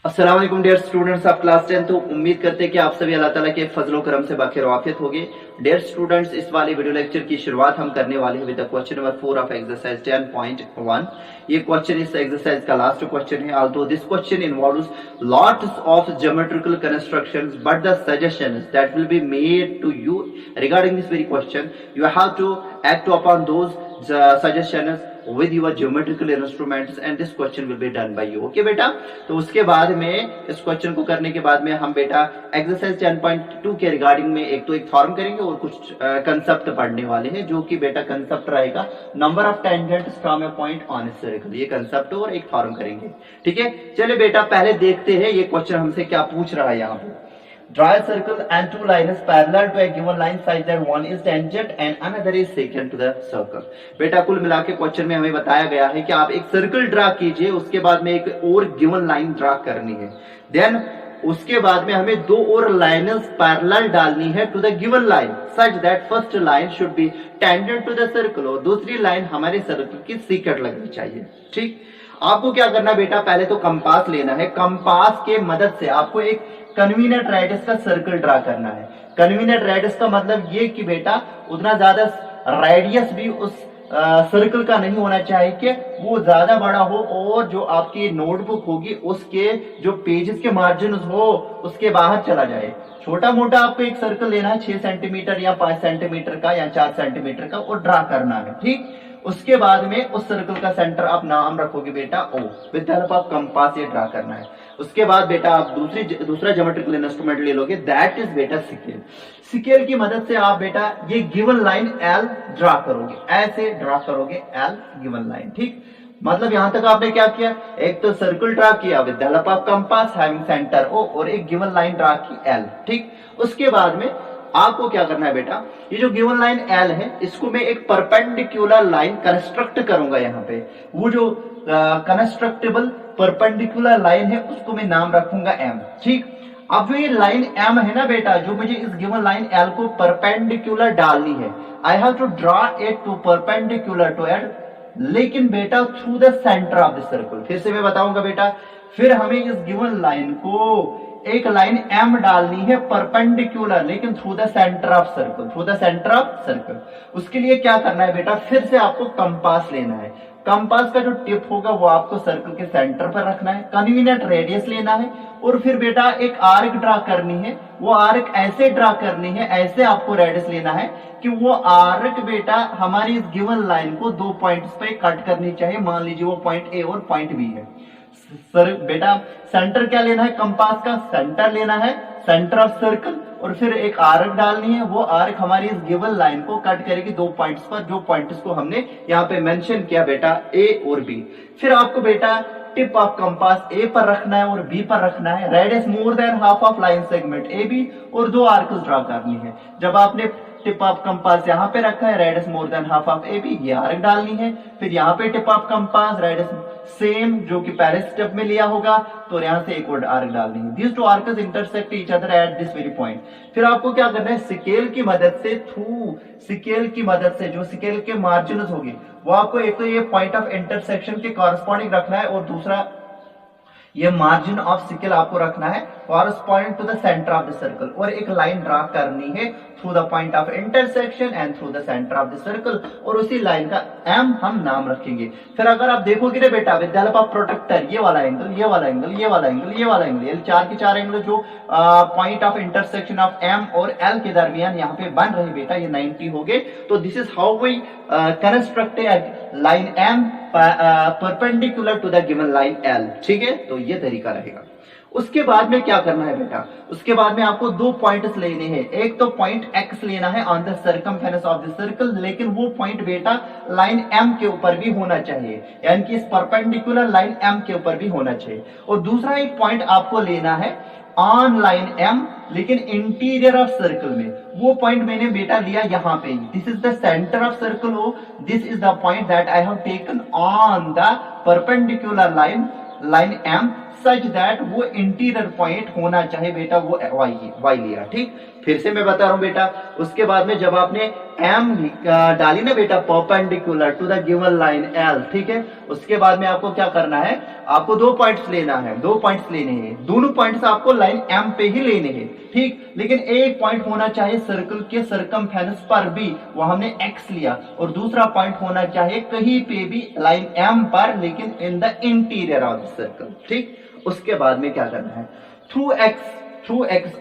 अस्सलाम वालेकुम dear students, आप क्लास 10 तो उम्मीद करते हैं कि आप सभी अल्लाह ताला के फजलो करम से बाखैर वाफियत होंगे। डियर स्टूडेंट्स, इस वाले वीडियो लेक्चर की शुरुआत हम करने वाले हैं with question number 4 of exercise 10.1। ये क्वेश्चन इस एक्सरसाइज का लास्ट क्वेश्चन है। Although this question involves lots of geometrical constructions but the suggestions that will be made to you regarding this very question you have to act upon those suggestions with your geometrical instruments and this question will be done by you। Okay बेटा, तो उसके बाद में इस question को करने के बाद में हम बेटा एक्सरसाइज 10.2 के रिगार्डिंग में एक थॉर्म करेंगे और कुछ कंसेप्ट पढ़ने वाले हैं, जो कि बेटा कंसेप्ट रहेगा number of tangents from a point on a circle. ये कंसेप्ट और एक थॉर्म करेंगे। ठीक है, चलिए बेटा पहले देखते हैं ये क्वेश्चन हमसे क्या पूछ रहा है। यहाँ पे draw a circle and two lines parallel to a given line such that one is tangent and another is secant to the circle। बेटा कुल मिला के क्वेश्चन में हमें बताया गया है कि आप एक सर्कल ड्रा कीजिए, उसके बाद में एक और गिवन लाइन ड्रा करनी है। देन उसके बाद में हमें दो और लाइन्स पैरेलल डालनी है to the given line such that first line should be tangent to the circle और दूसरी लाइन हमारे सर्कल की सीकेंट लगनी चाहिए। ठीक, आपको क्या करना बेटा, पहले तो कंपास लेना है। कंपास के मदद से आपको एक कन्वीनियंट रेडियस का सर्कल ड्रा करना है। कन्वीनियंट रेडियस का मतलब ये कि बेटा उतना ज्यादा रेडियस भी उस सर्कल का नहीं होना चाहिए कि वो ज्यादा बड़ा हो और जो आपकी नोटबुक होगी उसके जो पेजेस के मार्जिन हो उसके बाहर चला जाए। छोटा मोटा आपको एक सर्कल लेना है 6 सेंटीमीटर या 5 सेंटीमीटर का या 4 सेंटीमीटर का, और ड्रा करना है। ठीक, उसके बाद में उस सर्कल का सेंटर आप नाम रखोगे बेटा O। With the help of compass ये ड्रा करना है। उसके बाद बेटा आप दूसरा ज्योमेट्रिकल इंस्ट्रूमेंट ले लोगे, दैट इज बेटा स्केल। स्केल की मदद से आप बेटा ये गिवन लाइन L ड्रा करोगे, ऐसे ड्रा करोगे L गिवन लाइन। ठीक, मतलब यहां तक आपने क्या किया, एक तो सर्कल ड्रा किया with the help of compass having centre O और एक गिवन लाइन ड्रा की L। ठीक, उसके बाद में आपको क्या करना है बेटा, ये जो गिवन लाइन L है इसको मैं एक परपेंडिकुलर लाइन कंस्ट्रक्ट करूंगा। यहाँ पे वो जो कंस्ट्रक्टेबल परपेंडिकुलर लाइन है उसको मैं नाम रखूंगा M। ठीक, अब जो ये लाइन M है ना बेटा, जो मुझे इस गिवन लाइन L को परपेंडिकुलर डालनी है, I have to draw it to perpendicular to it, लेकिन बेटा through the centre of the circle. फिर से मैं बताऊंगा बेटा, फिर हमें इस गिवन लाइन को एक लाइन M डालनी है परपेंडिकुलर, लेकिन through the centre of circle, through the centre of circle. उसके लिए क्या करना है बेटा, फिर से आपको कंपास लेना है। कंपास का जो टिप होगा वो आपको सर्कल के सेंटर पर रखना है, कन्वीनियंट रेडियस लेना है और फिर बेटा एक आर्क ड्रा करनी है। वो आर्क ऐसे ड्रा करनी है, ऐसे आपको रेडियस लेना है कि वो आर्क बेटा हमारी इस गिवन लाइन को 2 पॉइंट्स पे कट करनी चाहिए। मान लीजिए वो पॉइंट A और पॉइंट B है। सर बेटा सेंटर क्या लेना है, कंपास का सेंटर लेना है, सेंटर ऑफ सर्कल, और फिर एक आर्क डालनी है। वो आर्क हमारी इस गिवन लाइन को कट करेगी 2 पॉइंट्स पर, जो पॉइंट्स को हमने यहाँ पे मेंशन किया बेटा A और B। फिर आपको बेटा टिप ऑफ कंपास A पर रखना है और B पर रखना है। Radius more than half of line segment AB और 2 आर्क्स ड्रा करनी है। जब आपने टिप ऑफ कंपास यहाँ पे रखा है, radius more than half of AB, ये आर्क डालनी है। फिर यहाँ पे tip of compass radius same जो कि पहले स्टेप में लिया होगा, तो यहाँ से एक और आर्क डालनी है। These 2 arcs intersect each other at this very point. फिर आपको क्या करना है, स्केल की मदद से, थ्रू स्केल की मदद से जो स्केल के मार्जिनस होंगे वो आपको एक तो ये पॉइंट ऑफ इंटरसेक्शन के कॉरस्पॉन्डिंग रखना है और दूसरा ये मार्जिन ऑफ स्केल आपको रखना है corresponding to the centre of the circle, और एक लाइन ड्रा करनी है through the point of intersection and through the centre of the circle, और उसी लाइन का M हम नाम रखेंगे। फिर अगर आप देखोगे ना बेटा, with the help of protractor, ये वाला एंगल, ये वाला एंगल, ये वाला एंगल, ये वाला एंगल, ये 4 के 4 एंगल जो point of intersection of M और L के दरमियान यहाँ पे बन रहे बेटा, ये 90 हो गए। तो this is how we construct line M perpendicular to the given line L। ठीक है, तो ये तरीका रहेगा। उसके बाद में क्या करना है बेटा, उसके बाद में आपको 2 पॉइंट्स लेने हैं। एक तो पॉइंट X लेना है on the circumference of the circle, लेकिन वो पॉइंट बेटा लाइन M के ऊपर भी होना चाहिए, यानी कि इस परपेंडिकुलर लाइन M के ऊपर भी होना चाहिए। और दूसरा एक पॉइंट आपको लेना है ऑन लाइन M, लेकिन इंटीरियर ऑफ सर्कल में। वो पॉइंट मैंने बेटा लिया यहाँ पे, this is the centre of circle O, this is the point that I have taken on the perpendicular line M such that वो इंटीरियर पॉइंट होना चाहे बेटा वो वाई लिया। ठीक, फिर से मैं बता रहा हूं बेटा, उसके बाद में जब आपने एम डाली ना बेटा perpendicular to the given line L, ठीक है, उसके बाद में आपको क्या करना है, आपको 2 पॉइंट्स लेना है, 2 पॉइंट्स लेने हैं, दोनों पॉइंट्स आपको लाइन एम पे ही लेने हैं। ठीक, लेकिन एक पॉइंट होना चाहिए सर्कल के सरकमफेरेंस पर भी, वो हमने एक्स लिया, और दूसरा पॉइंट होना चाहिए कहीं पे भी लाइन एम पर, लेकिन in the interior of the circle. ठीक, उसके बाद में क्या करना है, थ्रू एक्स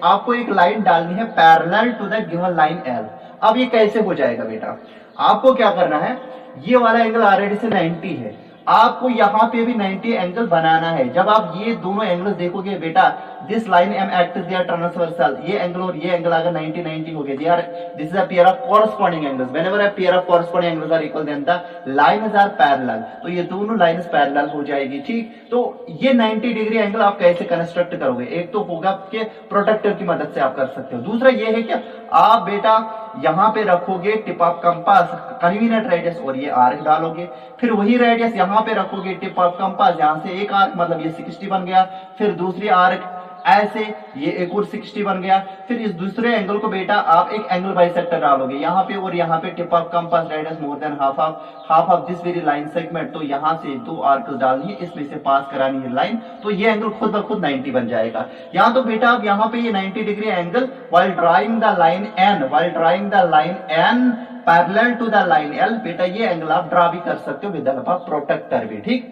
आपको एक लाइन डालनी है parallel to the given line L. अब ये कैसे हो जाएगा बेटा, आपको क्या करना है, ये वाला एंगल ऑलरेडी से 90 है, आपको यहां पे भी 90 एंगल बनाना है। जब आप ये दोनों एंगल्स देखोगे बेटा, this line M act they are transversal, ये एंगल और ये एंगल अगर 90 90 हो गए, they are, this is a pair of corresponding angles, whenever a pair of corresponding angles are equal then the lines are parallel, तो ये दोनों lines parallel हो जाएगी। ठीक, तो ये 90 डिग्री एंगल आप कैसे कंस्ट्रक्ट करोगे, एक तो होगा कि प्रोटेक्टर की मदद से आप कर सकते हो, दूसरा ये है कि आप बेटा यहां पे रखोगे tip of compass convenient radius और ये आर्क डालोगे, फिर वही रेडियस यहां पे रखोगे टिप ऑफ कंपास, यहां से एक आर्क मतलब ये 60 बन गया, फिर दूसरी आर्क ऐसे ये एक और 60 बन गया, फिर इस दूसरे एंगल को बेटा आप एक एंगल बाइसेक्टर डालोगे यहाँ पे, और यहाँ पे tip of compass radius more than half of this very line segment, तो यहाँ से 2 आर्क डालनी है, इसमें से पास करानी है लाइन, तो ये एंगल खुद ब खुद 90 बन जाएगा। यहाँ तो बेटा आप यहाँ पे ये 90 degree angle while drawing the line n parallel to the line L, बेटा ये एंगल आप ड्रा भी कर सकते हो with the help of protractor भी। ठीक,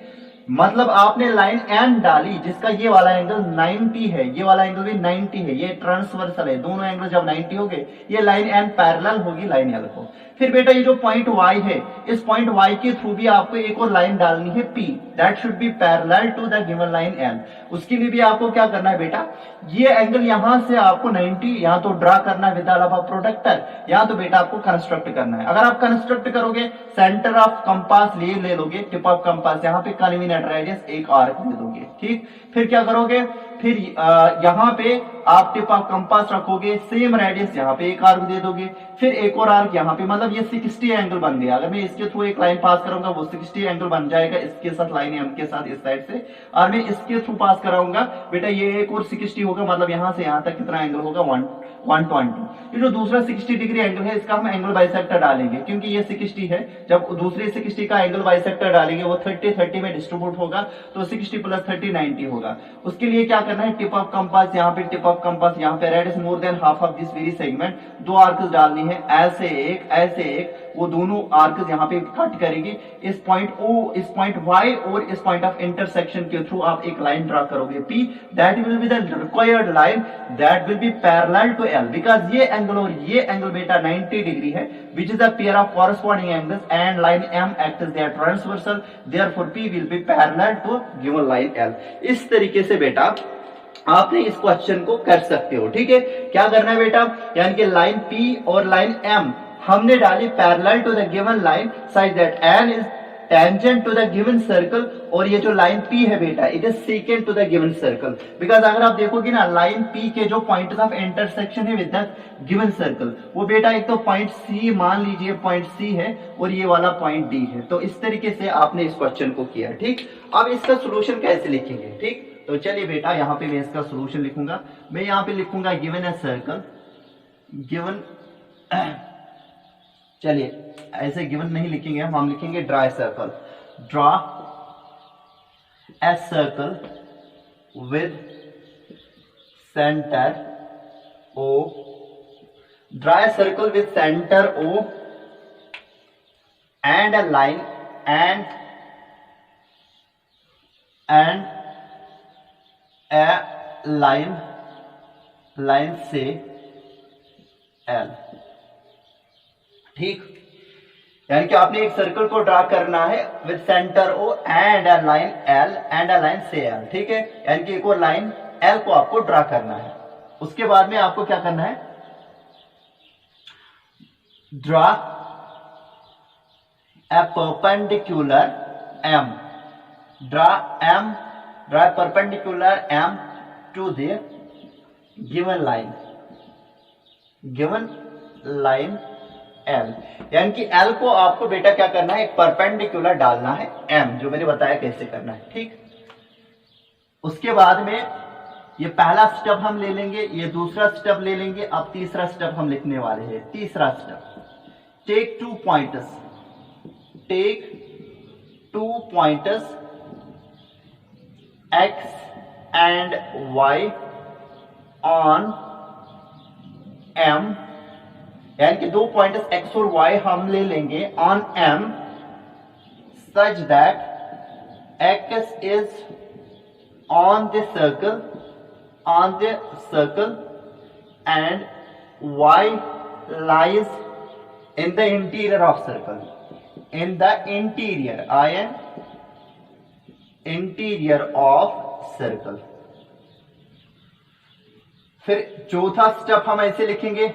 मतलब आपने लाइन एन डाली जिसका ये वाला एंगल 90 है, ये वाला एंगल भी 90 है, ये ट्रांसवर्सल है, दोनों एंगल जब 90 हो गए, ये लाइन एन पैरेलल होगी लाइन एल को। फिर बेटा ये जो पॉइंट y है, इस पॉइंट y के थ्रू भी आपको एक और लाइन डालनी है P, that should be parallel to the given line L। उसके लिए भी आपको क्या करना है बेटा, ये एंगल यहां से आपको 90 यहां तो ड्रा करना है with the help of protractor, यहां तो बेटा आपको कंस्ट्रक्ट करना है। अगर आप कंस्ट्रक्ट करोगे, सेंटर ऑफ कंपास ले लोगे, टिप ऑफ कंपास यहाँ पे कन्वीनियंट रेडियस एक आर्क दे दोगे। ठीक, फिर क्या करोगे, फिर यहाँ पे आप टिप ऑफ कंपास रखोगे, सेम रेडियस यहाँ पे एक आर्क दे दोगे, फिर एक और आर्क यहाँ पे, मतलब ये 60 एंगल बन गया। अगर मैं इसके थ्रू एक लाइन पास करूंगा वो 60 एंगल बन जाएगा, इसके साथ लाइन एम के साथ इस साइड से, और मैं इसके थ्रू पास कराऊंगा बेटा ये एक और 60 होगा, मतलब यहां से यहां तक कितना एंगल होगा 120। ये जो दूसरा 60 डिग्री एंगल है इसका हम एंगल बाइसेक्टर डालेंगे, क्योंकि ये 60 है, जब दूसरे 60 का एंगल बाइसेक्टर डालेंगे वो 30 में डिस्ट्रीब्यूट होगा, तो 60 प्लस 30 90 होगा। उसके लिए क्या करना है, टिप ऑफ कंपास यहाँ पे, टिप ऑफ कंपास यहाँ पे, radius more than half of this very segment, 2 arcs डालनी है, ऐसे एक, वो दोनों आर्क्स यहाँ पे कट करेंगे, इस पॉइंट O, इस पॉइंट Y और इस पॉइंट ऑफ इंटरसेक्शन के थ्रू आप एक लाइन ड्रा करोगे P, that will be the required line that will be parallel to L, because ये एंगल और ये एंगल बेटा 90 डिग्री है, which is a pair of corresponding angles and line M acts as their transversal, therefore P will be parallel to given line L। इस तरीके से बेटा आपने इस क्वेश्चन को कर सकते हो। ठीक है, क्या करना है बेटा, यानी कि लाइन P और लाइन M हमने डाली parallel to the given line such that N is tangent to the given circle, और ये जो लाइन P है बेटा it is secant to the given circle, because अगर आप देखोगे ना लाइन P के जो पॉइंट्स ऑफ इंटरसेक्शन है विद द गिवन सर्कल, वो बेटा एक तो पॉइंट C, मान लीजिए पॉइंट C है, और ये वाला पॉइंट D है। तो इस तरीके से आपने इस क्वेश्चन को किया। ठीक, अब इसका सोल्यूशन कैसे लिखेंगे, ठीक, तो चलिए बेटा यहाँ पे मैं इसका सोल्यूशन लिखूंगा, मैं यहाँ पे लिखूंगा गिवन ए सर्कल, गिवन, चलिए ऐसे गिवन नहीं लिखेंगे हम लिखेंगे draw a circle, draw a circle with centre O, draw a circle with centre O and a line and a line से L। ठीक, यानी कि आपने एक सर्कल को ड्रा करना है with centre O and a line L and a line से L। ठीक है, यानी कि एक और लाइन L को आपको ड्रा करना है। उसके बाद में आपको क्या करना है, draw a perpendicular M, draw perpendicular M to the given line L, यानी कि L को आपको बेटा क्या करना है, एक परपेंडिकुलर डालना है M, जो मैंने बताया कैसे करना है। ठीक, उसके बाद में ये पहला स्टेप हम ले लेंगे, ये दूसरा स्टेप ले लेंगे, अब तीसरा स्टेप हम लिखने वाले हैं। तीसरा step, take 2 pointers, take 2 pointers x and y on m, यानी कि 2 पॉइंटर्स x और y हम ले लेंगे on m such that x is on the circle and y lies in the interior of circle, in the interior, interior of circle। फिर चौथा step हम ऐसे लिखेंगे,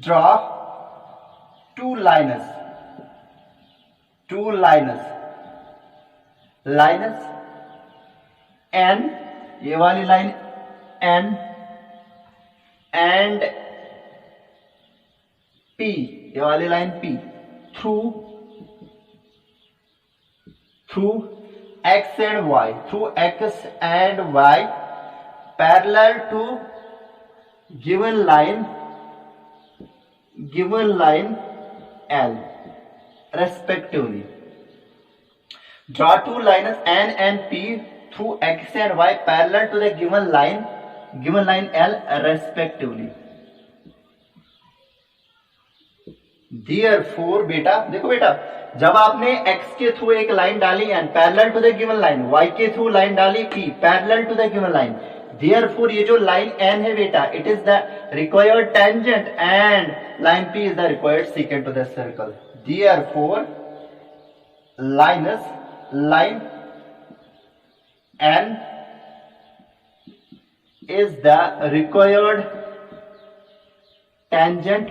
draw 2 lines, 2 lines, lines n, ये वाली लाइन n एंड p, ये वाली line p, through x and y, through x and y parallel to given line L respectively। Draw 2 lines n and p through x and y parallel to the given line L respectively। Therefore बेटा देखो बेटा, जब आपने x के through एक line डाली n parallel to the given line, y के through line डाली p parallel to the given line, therefore ये जो लाइन n है बेटा, it is the required tangent and line p is the required secant to the circle। therefore line n is the required tangent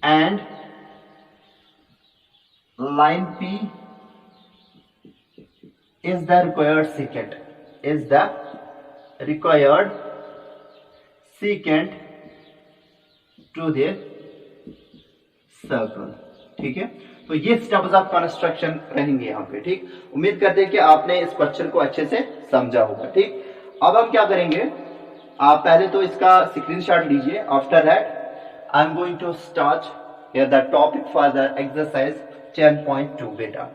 and line p is the required secant, is the required secant to the circle। ठीक है, तो ये steps of construction रहेंगे यहाँ पे। ठीक, उम्मीद करते हैं कि आपने इस क्वेश्चन को अच्छे से समझा होगा। ठीक, अब हम क्या करेंगे, आप पहले तो इसका स्क्रीनशॉट लीजिए। After that I am going to start here the topic for the exercise 10.2 बेटा।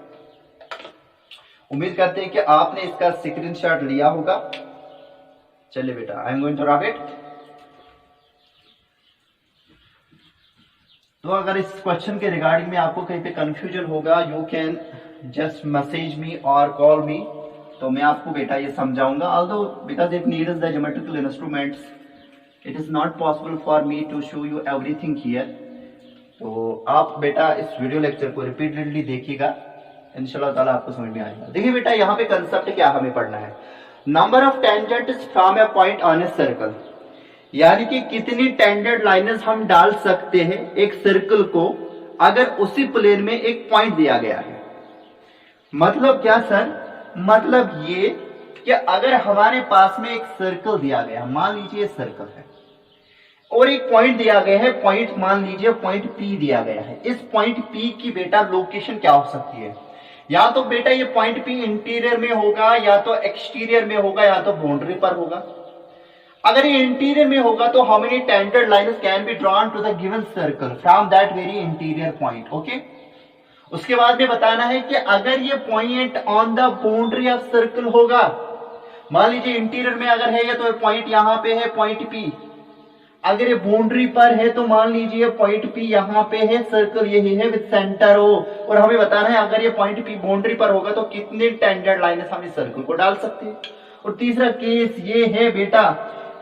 उम्मीद करते हैं कि आपने इसका स्क्रीनशॉट लिया होगा। चलिए बेटा, I am going to rub it. तो अगर इस क्वेश्चन के रिगार्डिंग में आपको कहीं पे कंफ्यूजन होगा, you can just message me और कॉल मी, तो मैं आपको बेटा ये समझाऊंगा। Although because it needs the geometrical instruments, it is not possible for me to show you everything here. तो आप बेटा इस वीडियो लेक्चर को रिपीटेडली देखिएगा, इंशाल्लाह ताला आपको समझ में आएगा। देखिए बेटा, यहाँ पे कंसेप्ट क्या हमें पढ़ना है, number of tangents from a point on a circle, यानी कि कितनी टेंजेंट लाइनेस हम डाल सकते हैं एक सर्कल को अगर उसी प्लेन में एक पॉइंट दिया गया है। मतलब क्या सर, मतलब ये कि अगर हमारे पास में एक सर्कल दिया गया, मान लीजिए सर्कल है और एक पॉइंट दिया गया है, पॉइंट मान लीजिए पॉइंट P दिया गया है। इस पॉइंट P की बेटा लोकेशन क्या हो सकती है, या तो बेटा ये पॉइंट P इंटीरियर में होगा, या तो एक्सटीरियर में होगा, या तो बाउंड्री पर होगा। अगर ये इंटीरियर में होगा तो how many tangent lines can be drawn to the given circle from that very interior point. Okay, उसके बाद में बताना है कि अगर ये point on the boundary of circle होगा, मान लीजिए इंटीरियर में अगर है ये, तो पॉइंट यहां पे है पॉइंट P। अगर ये बाउंड्री पर है तो मान लीजिए पॉइंट P यहाँ पे है, सर्कल यही है विद सेंटर O, और हमें बताना है अगर ये पॉइंट P बाउंड्री पर होगा तो कितने टेंजेंट लाइन्स हम इस सर्कल को डाल सकते हैं। और तीसरा केस ये है बेटा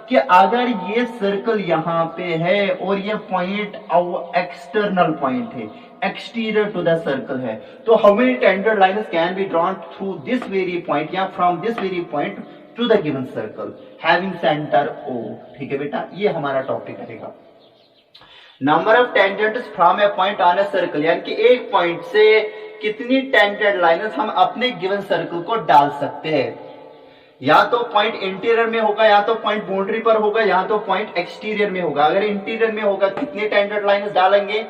कि अगर ये सर्कल यहाँ पे है और ये पॉइंट एक्सटर्नल पॉइंट है, एक्सटीरियर टू द सर्कल है, तो how many tangent lines can be drawn through this very point या from this very point to the given circle having centre O। ठीक है बेटा, ये हमारा टॉपिक रहेगा। Number of tangents from a point on a circle, यानी कि एक पॉइंट से कितनी टेंजेंट लाइन्स हम अपने गिवन सर्कल को डाल सकते हैं। या तो पॉइंट इंटीरियर में होगा, या तो पॉइंट बाउंड्री पर होगा, या तो पॉइंट एक्सटीरियर में होगा। अगर इंटीरियर में होगा कितनी टेंजेंट लाइन्स डालेंगे,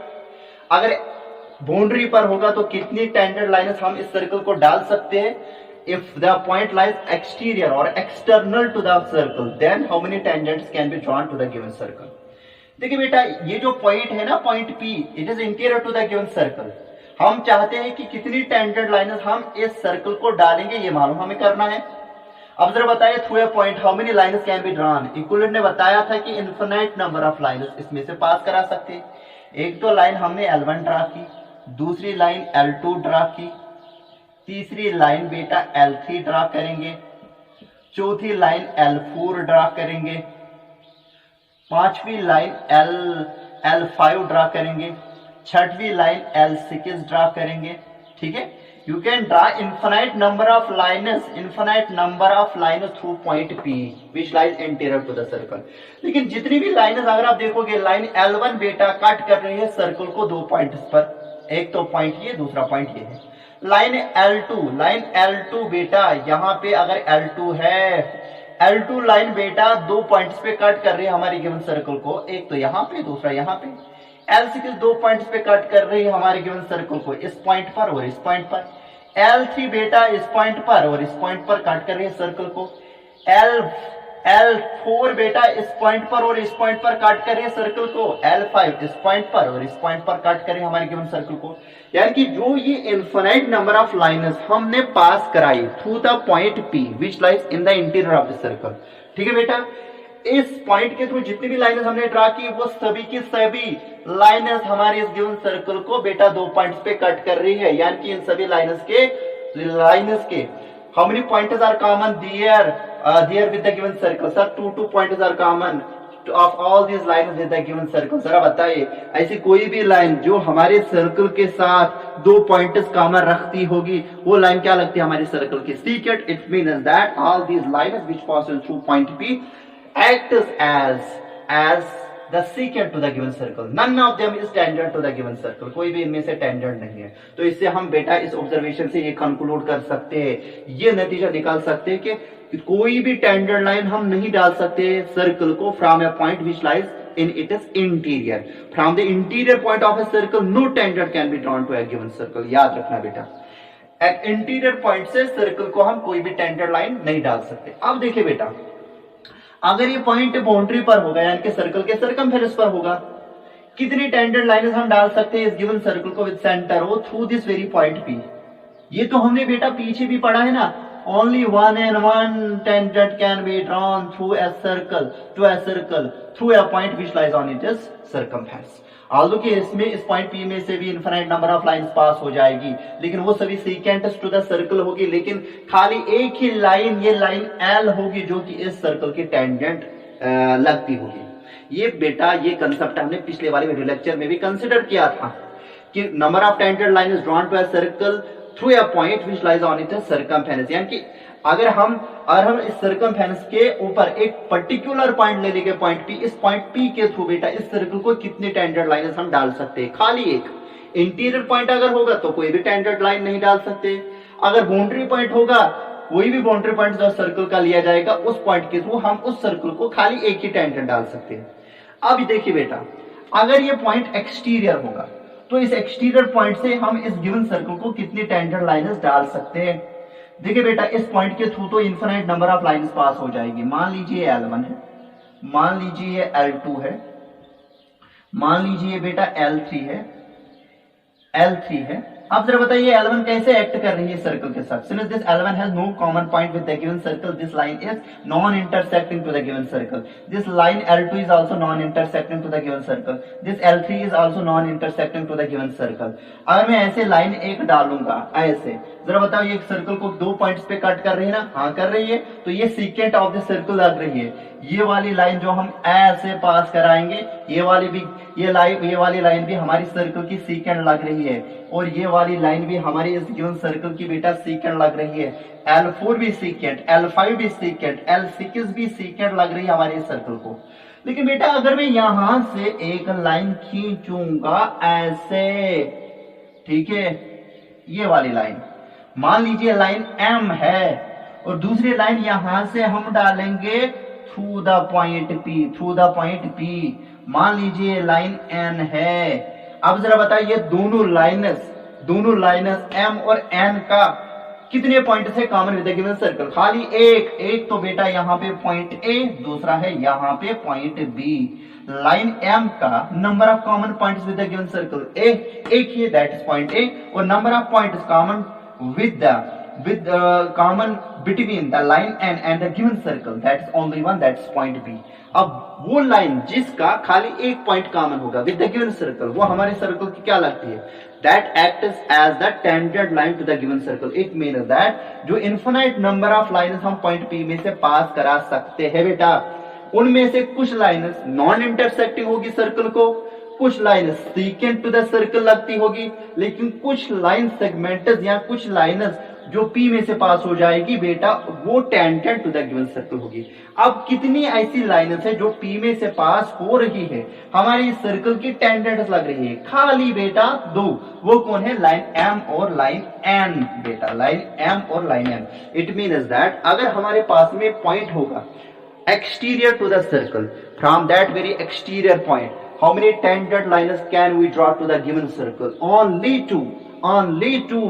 अगर बाउंड्री पर होगा तो कितनी टेंजेंट लाइन्स हम इस सर्कल को डाल सकते हैं। if the point lies exterior or external to the circle, then how many tangents can be drawn to the given circle? देखिए बेटा, ये जो पॉइंट है ना, point P, it is interior to the given circle. हम चाहते हैं कि कितनी टेंजेंट लाइन्स हम इस सर्कल को डालेंगे, ये मालूम हमें करना है। अब जरा बताइए, through a point how many lines can be drawn? Equivalent ने बताया था कि इनफिनिट नंबर ऑफ लाइन्स इसमें से पास करा सकते हैं। एक तो लाइन हमने L1 ड्रा की, दूसरी लाइन L2 ड्रा की, तीसरी लाइन बेटा L3 ड्रा करेंगे, चौथी लाइन L4 ड्रा करेंगे, पांचवी लाइन L5 ड्रा करेंगे, छठवीं लाइन L6 ड्रा करेंगे। ठीक है, you can draw infinite number of lines through point P which lies interior to the circle. लेकिन जितनी भी लाइन्स अगर आप देखोगे, लाइन L1 बेटा कट कर रही है सर्कल को दो पॉइंट्स पर, एक तो पॉइंट ये, दूसरा पॉइंट ये है। लाइन L2 बेटा यहाँ पे अगर L2 है, L2 लाइन बेटा दो पॉइंट्स पे कट कर रही है हमारे गिवन सर्कल को, एक तो यहाँ पे, दूसरा यहाँ पे। L6 दो पॉइंट्स पे कट कर रही है हमारे गिवन सर्कल को, इस पॉइंट पर और इस पॉइंट पर। L3 बेटा इस पॉइंट पर और इस पॉइंट पर कट कर रही है सर्कल को। L4 बेटा इस पॉइंट पर और इस पॉइंट पर कट कर रही है सर्कल को। L5 इस पॉइंट पर और इस पॉइंट पर कट कर रही है हमारे गिवन सर्कल को। यानी कि जो ये इनफिनिट नंबर ऑफ लाइन्स हमने पास कराई through the point P which lies in the interior of the circle. ठीक है बेटा, इस पॉइंट के थ्रू जितनी भी लाइन्स हमने ड्रा की, वो सभी की सभी लाइन्स हमारे इस गिवन सर्कल को बेटा दो पॉइंट्स पे कट कर रही है। यानी कि इन सभी लाइन्स के how many points are common there with the given circle? Sir, 2 points are common of all these lines with the given circle। जरा बताइए, ऐसी कोई भी लाइन जो हमारे सर्कल के साथ दो पॉइंट्स कॉमन रखती होगी, वो लाइन क्या लगती है हमारे सर्कल की? secant। It means that all these lines which passes through point P acts as the secant to the given circle। none of them is tangent to the given circle। कोई भी इनमें से tangent नहीं है। तो इससे हम बेटा इस ऑब्जर्वेशन से ये कंक्लूड कर सकते हैं, ये नतीजा निकाल सकते हैं कि कोई भी टेंजेंट लाइन हम नहीं डाल सकते सर्कल को from a point which lies in it is interior. From the interior point of a circle no tangent can be drawn to a given circle. याद रखना बेटा, एक इंटीरियर पॉइंट से सर्कल को हम कोई भी टेंजेंट लाइन नहीं डाल सकते। अब देखिए बेटा, अगर ये पॉइंट बाउंड्री पर होगा, यानी कि सर्कल के सर्कमफेरेंस पर होगा, कितनी टेंजेंट लाइन्स हम डाल सकते हैं इस गिवन सर्कल को with centre O through this very point P? ये तो हमने बेटा पीछे भी पढ़ा है ना, only one tangent can be drawn through a circle through a point which lies on its circumference। Aldous कि इसमें इस पॉइंट P में से भी infinite number of lines pass हो जाएगी, लेकिन वो सभी सीकेंट्स टू द सर्कल होगी, लेकिन खाली एक ही लाइन, ये लाइन L होगी जो कि इस सर्कल की टेंजेंट लगती होगी। ये बेटा, ये कंसेप्ट हमने पिछले वाले वीडियो लेक्चर में भी कंसिडर किया था कि number of tangent line is drawn to a circle through a point which lies on it circumference. यानी कि अगर हम इस सर्कमफेरेंस के ऊपर एक पर्टिकुलर पॉइंट ले लेंगे, पॉइंट P, इस पॉइंट P के थ्रू बेटा इस सर्कल को कितनी टेंजेंट लाइन्स हम डाल सकते हैं? खाली एक। इंटीरियर पॉइंट अगर होगा तो कोई भी टेंजेंट लाइन नहीं डाल सकते। अगर बाउंड्री पॉइंट होगा, कोई भी बाउंड्री पॉइंट जो सर्कल का लिया जाएगा, उस पॉइंट के थ्रू हम उस सर्कल को खाली एक ही टेंजेंट डाल सकते हैं। अब देखिए बेटा, अगर ये पॉइंट एक्सटीरियर होगा तो इस एक्सटीरियर पॉइंट से हम इस गिवन सर्कल को कितनी टेंजेंट लाइन्स डाल सकते हैं? देखिए बेटा, इस पॉइंट के थ्रू तो infinite number of lines pass हो जाएगी। मान लीजिए L1 है, मान लीजिए L2 है, मान लीजिए बेटा L3 है। अब जरा बताइए L1 कैसे एक्ट कर रही है सर्कल के साथ? Since this L1 has no common point with the given circle, this line is non-intersecting to the given circle. This line L2 is also non-intersecting to the given circle. This L3 is also non-intersecting to the given circle. अगर मैं ऐसे line एक डालूंगा, ऐसे जरा बताओ, ये circle को दो पॉइंट्स पे कट कर रही है ना? हाँ कर रही है। तो ये सीकेंट ऑफ द सर्कल लग रही है। ये वाली लाइन जो हम ऐसे पास कराएंगे, ये वाली लाइन भी हमारी सर्कल की सीकेंट लग रही है, और ये वाली लाइन भी हमारी इस गिवन सर्कल की बेटा सीकेंट लग रही है। L4 भी सीकेंट, L5 भी सीकेंट, L6 भी सीकेंट लग रही है हमारे इस सर्कल को। लेकिन बेटा, अगर मैं यहां से एक लाइन खींचूंगा ऐसे, ठीक है, ये वाली लाइन, मान लीजिए लाइन M है, और दूसरी लाइन यहां से हम डालेंगे थ्रू द पॉइंट P, मान लीजिए लाइन N है। अब जरा बताइए, दोनों लाइनस M और N का कितने पॉइंट है common with the given circle? खाली एक तो बेटा यहाँ पे पॉइंट ए, दूसरा है यहाँ पे पॉइंट बी। लाइन एम का number of common points with the given circle एक ही, दैट इज पॉइंट ए, और number of points common with common between the line N and the given circle, that's only one, that's point B। अब वो line जिसका खाली एक point common होगा with the given circle, वो हमारे circle की क्या लगती है? That acts as the tangent line to the given circle. It means that जो इनफिनाइट नंबर ऑफ लाइन्स हम पॉइंट P में से पास करा सकते हैं बेटा, उनमें से कुछ लाइन्स नॉन इंटरसेक्टिंग होगी सर्कल को, कुछ line secant to the circle लगती होगी, लेकिन कुछ लाइन सेगमेंट्स या कुछ लाइन्स जो P में से पास हो जाएगी बेटा, वो tangent to the given circle होगी। अब कितनी ऐसी लाइन्स है जो P में से पास हो रही है, हमारी सर्कल की टेंजेंट लग रही है? खाली बेटा दो। वो कौन है? लाइन M और लाइन N बेटा, लाइन M और line N। It means that अगर हमारे पास में पॉइंट होगा exterior to the circle, from that very exterior point, how many tangent lines can we draw to the given circle? Only two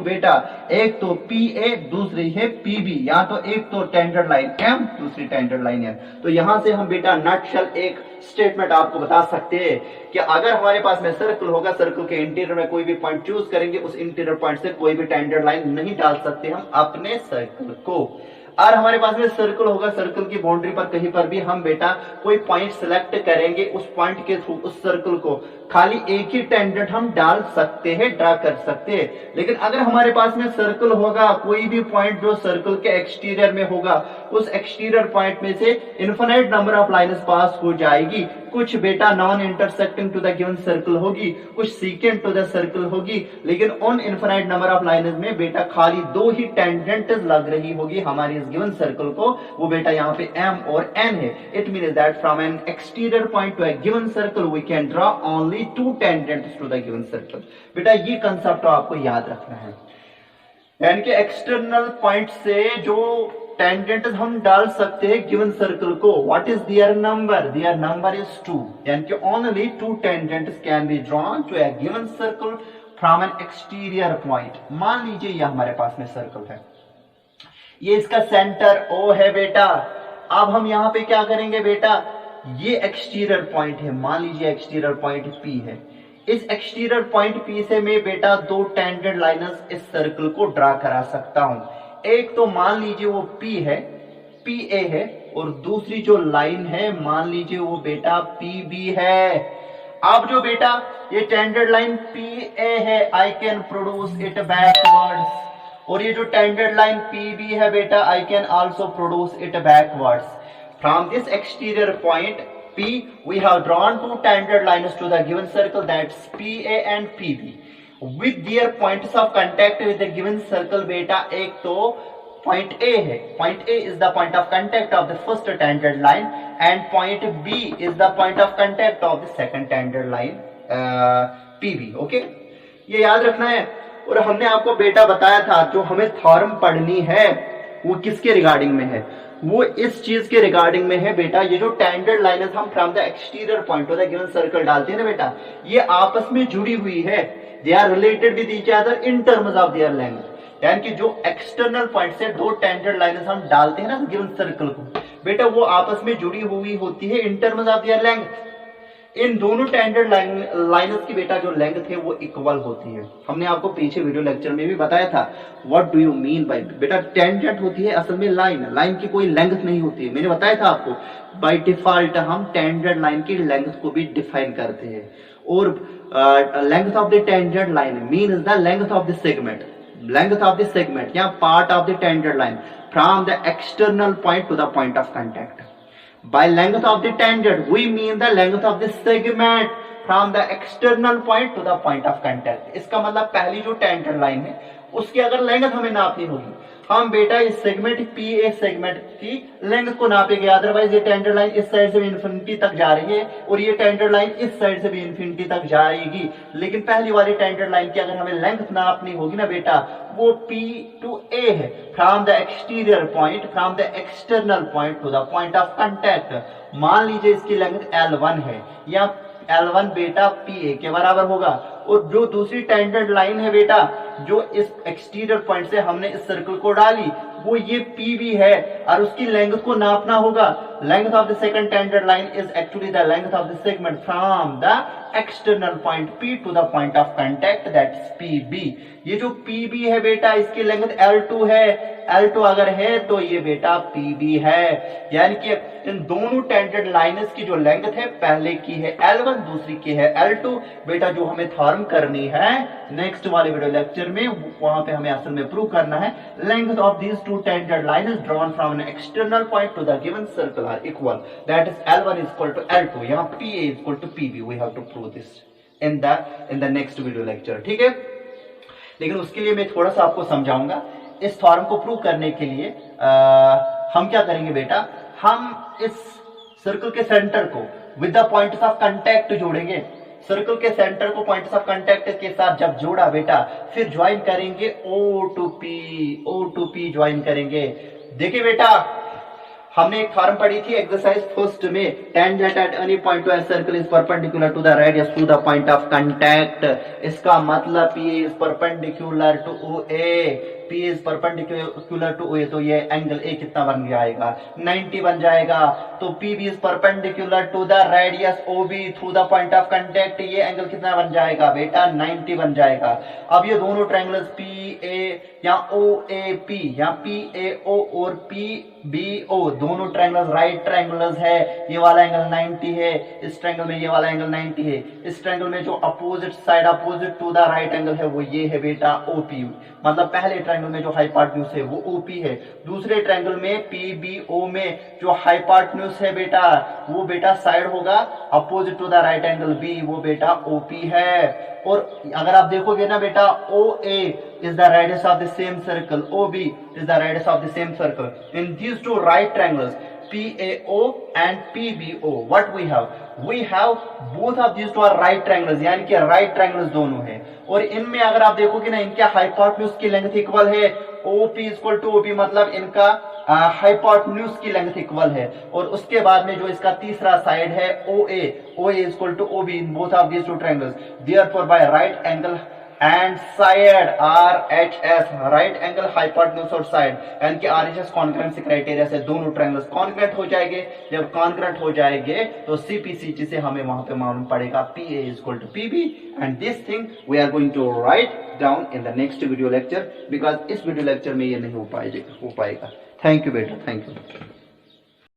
बेटा, एक तो PA, दूसरी है PB, या तो एक तो टेंजेंट लाइन M, दूसरी टेंजेंट लाइन N। तो यहां से हम बेटा नटशेल एक स्टेटमेंट आपको बता सकते हैं कि अगर हमारे पास में सर्कल होगा, सर्कल के इंटीरियर में कोई भी पॉइंट चूज करेंगे, उस इंटीरियर पॉइंट से कोई भी टेंजेंट लाइन नहीं डाल सकते हम अपने सर्कल को। और हमारे पास में सर्कल होगा, सर्कल की बाउंड्री पर कहीं पर भी हम बेटा कोई पॉइंट सिलेक्ट करेंगे, उस पॉइंट के थ्रू उस सर्कल को खाली एक ही टेंजेंट हम डाल सकते हैं, ड्रा कर सकते हैं। लेकिन अगर हमारे पास में सर्कल होगा, कोई भी पॉइंट जो सर्कल के एक्सटीरियर में होगा, उस एक्सटीरियर पॉइंट में से infinite number of lines pass हो जाएगी। कुछ बेटा non intersecting to the given circle होगी, कुछ सीकेंट टू द सर्कल होगी, लेकिन उन इनफिनिट नंबर ऑफ लाइन्स में बेटा खाली दो ही टेंजेंट लग रही होगी हमारी इस गिवन सर्कल को, वो बेटा यहाँ पे M और N है। It means that from an exterior point to a given circle we can draw only two tangents to the given circle. बेटा ये कंसेप्ट आपको याद रखना है, यानी कि एक्सटर्नल पॉइंट से जो टेंजेंट हम डाल सकते हैं गिवन सर्कल को, what is their number? Their number is 2, यानी कि only 2 tangents can be drawn to a given circle from an exterior point. मान लीजिए ये हमारे पास में सर्कल है, ये इसका सेंटर O है बेटा। अब हम यहाँ पे क्या करेंगे बेटा, ये एक्सटीरियर पॉइंट है, मान लीजिए एक्सटीरियर पॉइंट P है। इस एक्सटीरियर पॉइंट P से मैं बेटा दो टेंजेंट लाइन्स इस सर्कल को ड्रा करा सकता हूं। एक तो मान लीजिए वो P है, PA है, और दूसरी जो लाइन है मान लीजिए वो बेटा PB है। अब जो बेटा ये टेंजेंट लाइन PA है, I can produce it backwards, और ये जो टेंजेंट लाइन PB है बेटा, I can also produce it backwards. From this exterior point P we have drawn two tangent lines to the given circle, that's PA and PB with their points of contact with the given circle बेटा। एक तो point A है, point A is the point of contact of the first tangent line and point B is the point of contact of the second tangent line PB। Okay, ये याद रखना है। और हमने आपको बेटा बताया था जो हमें थ्योरम पढ़नी है वो किसके रिगार्डिंग में है, वो इस चीज के रिगार्डिंग में है बेटा। ये जो टेंजेंट लाइन्स हम from the exterior point of the given circle डालते हैं ना बेटा, ये आपस में जुड़ी हुई है, they are related with each other in terms of their length. यानी कि जो एक्सटर्नल पॉइंट से दो टेंजेंट लाइन्स हम डालते हैं ना गिवन सर्कल को बेटा, वो आपस में जुड़ी हुई होती है in terms of their length. इन दोनों टेंजेंट लाइन्स की बेटा जो लेंथ है वो इक्वल होती है। हमने आपको पीछे वीडियो लेक्चर में भी बताया था what do you mean by बेटा, टेंजेंट होती है असल में लाइन, लाइन की कोई लेंथ नहीं होती है। मैंने बताया था आपको बाय डिफॉल्ट हम टेंजेंट लाइन की लेंथ को भी डिफाइन करते हैं, और length of the tangent line means the length of the segment, length of the segment या part of the tangent line from the external point to the point of contact. By length of the tangent, we mean the length of the segment from the external point to the point of contact। इसका मतलब पहली जो tangent line है उसकी अगर length हमें नापनी होगी, हम बेटा इस सेगमेंट PA सेगमेंट की लेंथ को नापेंगे। अदरवाइज ये टेंजेंट लाइन इस साइड से भी इन्फिनिटी तक जा रही है और ये टेंजेंट लाइन इस साइड से भी इन्फिनिटी तक जाएगी, लेकिन पहली वाली टेंजेंट लाइन की अगर हमें लेंथ नापनी होगी ना बेटा, वो P to A है, from the exterior point, from the external point to the point of contact. मान लीजिए इसकी लेंथ L1 है, या L1 बेटा PA के बराबर होगा, और जो दूसरी टेंजेंट लाइन है बेटा जो इस एक्सटीरियर पॉइंट से हमने इस सर्कल को डाली वो ये PB है और उसकी लेंथ को नापना होगा। Length of the second tangent line is actually the length of the segment from the external point P to the point of contact that's PB। ये जो PB है बेटा इसकी लेंथ L2 है, L2 अगर है तो ये बेटा PB है। यानी कि इन दोनों टेंजेंट लाइन्स की जो लेंथ है पहले की है L1 दूसरी की है L2। बेटा जो हमें थ्योरम करनी है नेक्स्ट वाले वीडियो लेक्चर में वहां पे हमें असल में प्रूव करना है length of these two tangent lines drawn from an external point to the given circle are equal that is L1 is equal to L2। यहाँ PA is equal to PB। we have to prove this in the next video lecture। ठीक है, लेकिन उसके लिए मैं थोड़ा सा आपको समझाऊंगा। इस थ्योरम को प्रूव करने के लिए हम क्या करेंगे बेटा, हम इस सर्कल के सेंटर को with the points of contact जोड़ेंगे। सर्कल के सेंटर को पॉइंट्स ऑफ कांटेक्ट के साथ जब जोड़ा बेटा फिर ज्वाइन करेंगे O to P ज्वाइन करेंगे। देखिए बेटा हमने एक थ्योरम पढ़ी थी एक्सरसाइज फर्स्ट में, tangent at any point to a circle is perpendicular to the radius to the point of contact. इसका मतलब P is perpendicular to OA, P is perpendicular to OA, तो ये एंगल A कितना बन जाएगा 90 बन जाएगा। तो PB is perpendicular to the radius OB through the point of contact, ये एंगल कितना बन जाएगा बेटा 90 बन जाएगा। अब ये दोनों ट्रायंगल्स PA या OAP या PAO और PBO दोनों ट्रायंगल्स राइट ट्रायंगल्स है। ये वाला एंगल 90 है, इस ट्रायंगल में ये वाला एंगल 90 है। इस ट्रायंगल में जो opposite side opposite to the right angle है वो ये है बेटा OP। मतलब पहले ट्रायंगल में जो हाइपोटेन्यूज है वो OP है, दूसरे ट्रायंगल में PBO में जो हाइपोटेन्यूज है बेटा वो बेटा साइड होगा opposite to the right angle B, वो बेटा OP है। और अगर आप देखोगे ना बेटा OA is the radius of the same circle, OB is the radius of the same circle. In these two right triangles PAO and PBO what we have? We have both of these two are right triangles, यानी कि right triangles दोनों है। और इनमें अगर आप देखोगे ना इनके हाइपोटेन्यूज की लेंथ इक्वल है, OP इक्वल टू OB मतलब इनका हाइपोटेन्यूज की लेंथ इक्वल है। और उसके बाद में जो इसका तीसरा साइड है OA is equal to OB in both of these two triangles. Therefore by right angle and side RHS right angle hypotenuse और साइड यानी कि RHS कॉन्ग्रुएंसी क्राइटेरिया से दोनों ट्रायंगल्स कॉन्ग्रुएंट हो जाएंगे। जब कॉन्ग्रुएंट हो जाएंगे तो CPCT से हमें वहां पे मालूम पड़ेगा PA is equal to PB and this thing we are going to write down in the next video lecture because इस वीडियो लेक्चर में ये नहीं हो पाएगा। थैंक यू बेटा, थैंक यू।